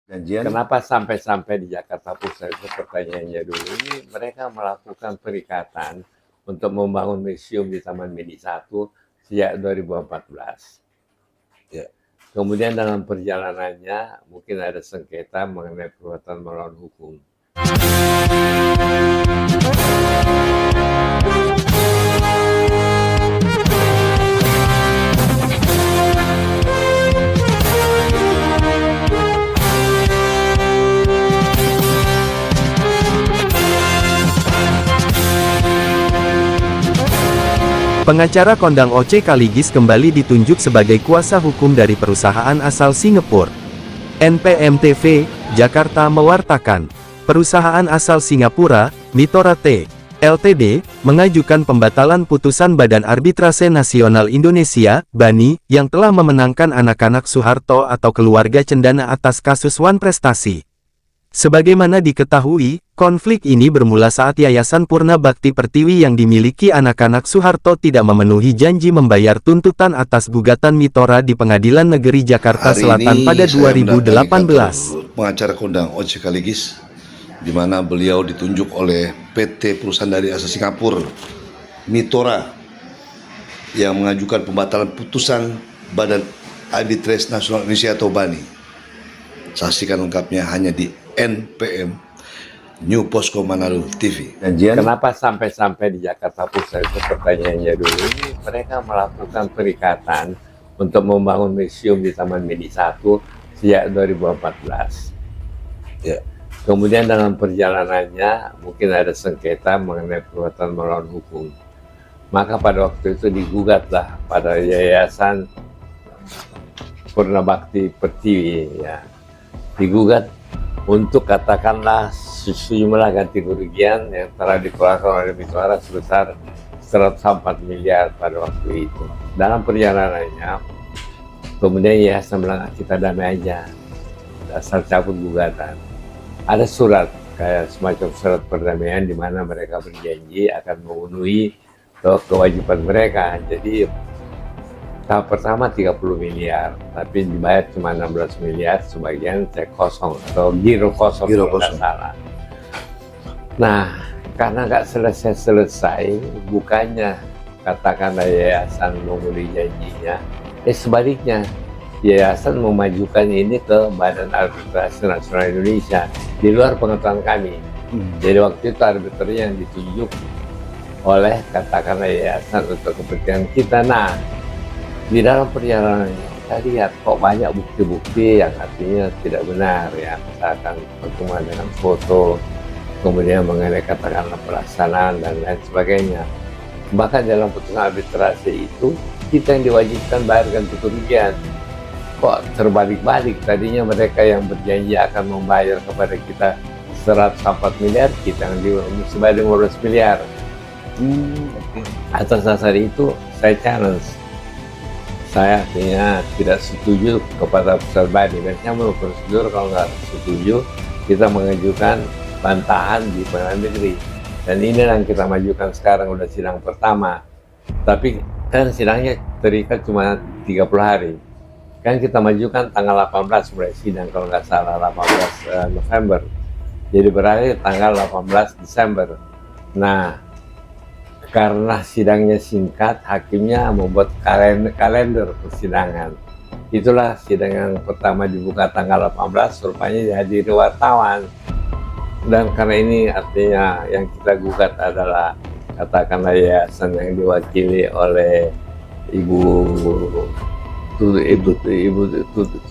Janjian Kenapa sampai-sampai di Jakarta Pusat itu pertanyaannya dulu. Ini mereka melakukan perikatan untuk membangun museum di Taman Mini 1 sejak 2014. ya. Kemudian dalam perjalanannya mungkin ada sengketa mengenai perbuatan melawan hukum. Pengacara kondang Oce Kaligis kembali ditunjuk sebagai kuasa hukum dari perusahaan asal Singapura. NPM TV, Jakarta mewartakan, perusahaan asal Singapura, Mitora T. Ltd, mengajukan pembatalan putusan Badan Arbitrase Nasional Indonesia, BANI, yang telah memenangkan anak-anak Soeharto atau keluarga cendana atas kasus Wan Prestasi. Sebagaimana diketahui, konflik ini bermula saat Yayasan Purna Bakti Pertiwi yang dimiliki anak-anak Soeharto tidak memenuhi janji membayar tuntutan atas gugatan Mitora di Pengadilan Negeri Jakarta Selatan pada 2018. Pengacara kondang Oce Kaligis, di mana beliau ditunjuk oleh PT perusahaan dari asal Singapura, Mitora, yang mengajukan pembatalan putusan Badan Arbitrase Nasional Indonesia atau BANI. Saksikan lengkapnya hanya di NPM New Posko Manado TV. Janjian. Kenapa sampai-sampai di Jakarta Pusat itu pertanyaannya dulu. Ini mereka melakukan perikatan untuk membangun museum di Taman Mini 1 sejak 2014. Ya. Kemudian dalam perjalanannya mungkin ada sengketa mengenai perbuatan melawan hukum. Maka pada waktu itu digugatlah pada Yayasan Purna Bakti Pertiwi, ya. Digugat untuk katakanlah sejumlah ganti kerugian yang telah dikeluarkan oleh Mitora sebesar 104 miliar pada waktu itu. Dalam perjalanannya, kemudian Yayasan bilang kita damai aja, dasar cabut gugatan. Ada surat, kayak semacam surat perdamaian di mana mereka berjanji akan memenuhi kewajiban mereka. Jadi tahap pertama 30 miliar, tapi dibayar cuma 16 miliar, sebagian cek kosong atau giro kosong. Salah. Nah, karena nggak selesai-selesai, bukannya katakanlah yayasan memenuhi janjinya, sebaliknya yayasan memajukan ini ke Badan Arbitrase Nasional Indonesia di luar pengetahuan kami. Jadi waktu itu arbiternya yang ditunjuk oleh katakanlah yayasan untuk kepentingan kita. Nah, di dalam perjalanan kita lihat kok banyak bukti-bukti yang artinya tidak benar, ya, misalkan pertemuan dengan foto, kemudian mengenai katakanlah pelaksanaan dan lain sebagainya. Bahkan dalam putusan arbitrase itu kita yang diwajibkan bayar ganti kerugian. Kok terbalik-balik, tadinya mereka yang berjanji akan membayar kepada kita 104 miliar, kita yang dibayar 15 miliar. Atas dasar itu saya challenge. Saya artinya tidak setuju kepada pusat BANI. Biasanya menurut prosedur kalau nggak setuju, kita mengajukan bantahan di pengadilan negeri. Dan ini yang kita majukan sekarang, udah sidang pertama. Tapi kan sidangnya terikat cuma 30 hari. Kan kita majukan tanggal 18 mulai sidang, kalau nggak salah 18 November. Jadi berakhir tanggal 18 Desember. Nah, karena sidangnya singkat, hakimnya membuat kalender persidangan. Itulah sidang yang pertama dibuka tanggal 18, rupanya dihadiri wartawan. Dan karena ini artinya yang kita gugat adalah katakanlah yayasan yang diwakili oleh Ibu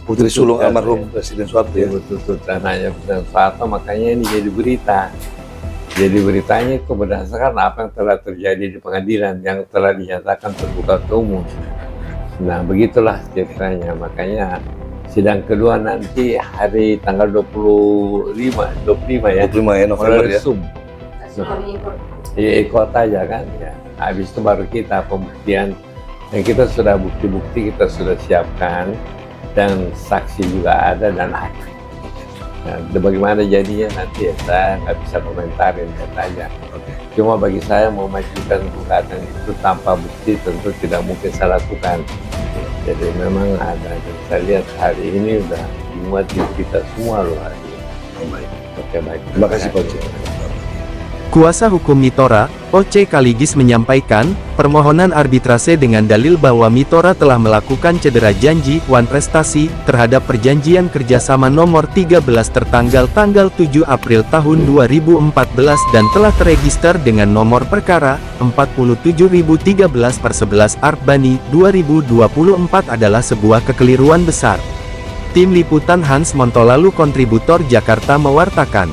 Putri Sulung almarhum Presiden Soeharto, Ibu Tutut anaknya Presiden Soeharto, makanya ini jadi berita. Jadi beritanya itu berdasarkan apa yang telah terjadi di pengadilan yang telah dinyatakan terbuka ke umum. Nah, begitulah ceritanya. Makanya sidang kedua nanti hari tanggal 25 ya. 25 ya November ya. Ikut aja kan ya. Habis itu baru kita pembuktian. Yang kita sudah bukti-bukti kita sudah siapkan dan saksi juga ada dan ada. Nah, bagaimana jadinya nanti ya saya nggak bisa komentarin katanya. Cuma bagi saya mau majukan gugatan itu tanpa bukti tentu tidak mungkin saya lakukan. Jadi memang ada. Dan saya lihat hari ini udah semua tim kita semua luar biasa. Baik. Oke, baik. Terima kasih Pak Oce. Kuasa hukum Mitora, Oce Kaligis menyampaikan, permohonan arbitrase dengan dalil bahwa Mitora telah melakukan cedera janji wan prestasi terhadap perjanjian kerjasama nomor 13 tertanggal tanggal 7 April tahun 2014 dan telah terregister dengan nomor perkara 47013/11 Arbani 2024 adalah sebuah kekeliruan besar. Tim Liputan Hans Montolalu kontributor Jakarta mewartakan.